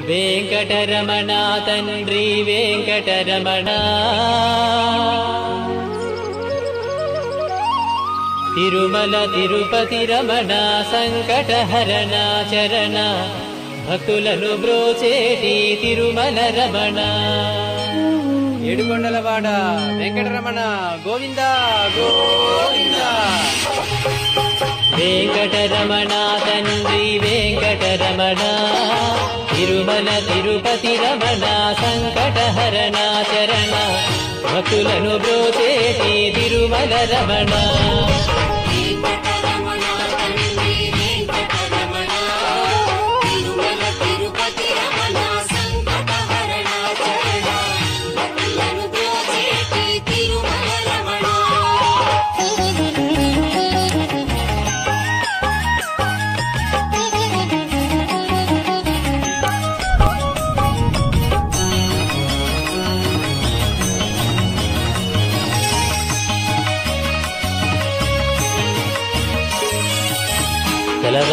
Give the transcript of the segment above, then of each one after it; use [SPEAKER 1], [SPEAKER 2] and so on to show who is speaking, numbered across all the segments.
[SPEAKER 1] వెంకటరమణ తండ్రి వెంకటరమణ తిరుమల తిరుపతి రమణ సంకటహరణ చరణ భక్తులను బ్రోచేటి తిరుమల రమణ
[SPEAKER 2] ఏడుకొండలవాడ వెంకటరమణ గోవింద గోవింద.
[SPEAKER 1] వెంకటరమణ తండ్రి వెంకటరమణ తిరుమల తిరుపతి రమణ సంకటహరణ చరణ భక్తులను బ్రోచేటి తిరుమల రమణ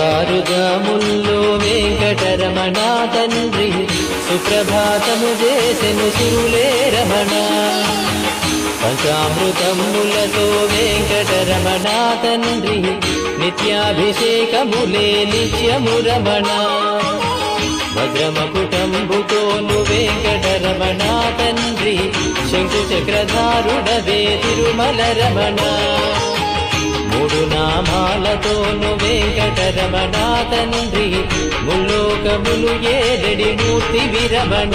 [SPEAKER 1] తెలవారుజాముల్లో వెంకటరమణ తండ్రి సుప్రభాతము చేసెను సురులే రమణ పంచామృతములతో వెంకటరమణ తండ్రి నిత్యాభిషేకములే నిత్యము రమణ భద్రమకుటంబుతోను వెంకటరమణ తండ్రి శంకు చక్రధారుడవే తిరుమల రమణ మూడు నామాలతోను వెంకటరమణ తండ్రి ముల్లోకములు ఏడడి మూర్తి విరమణ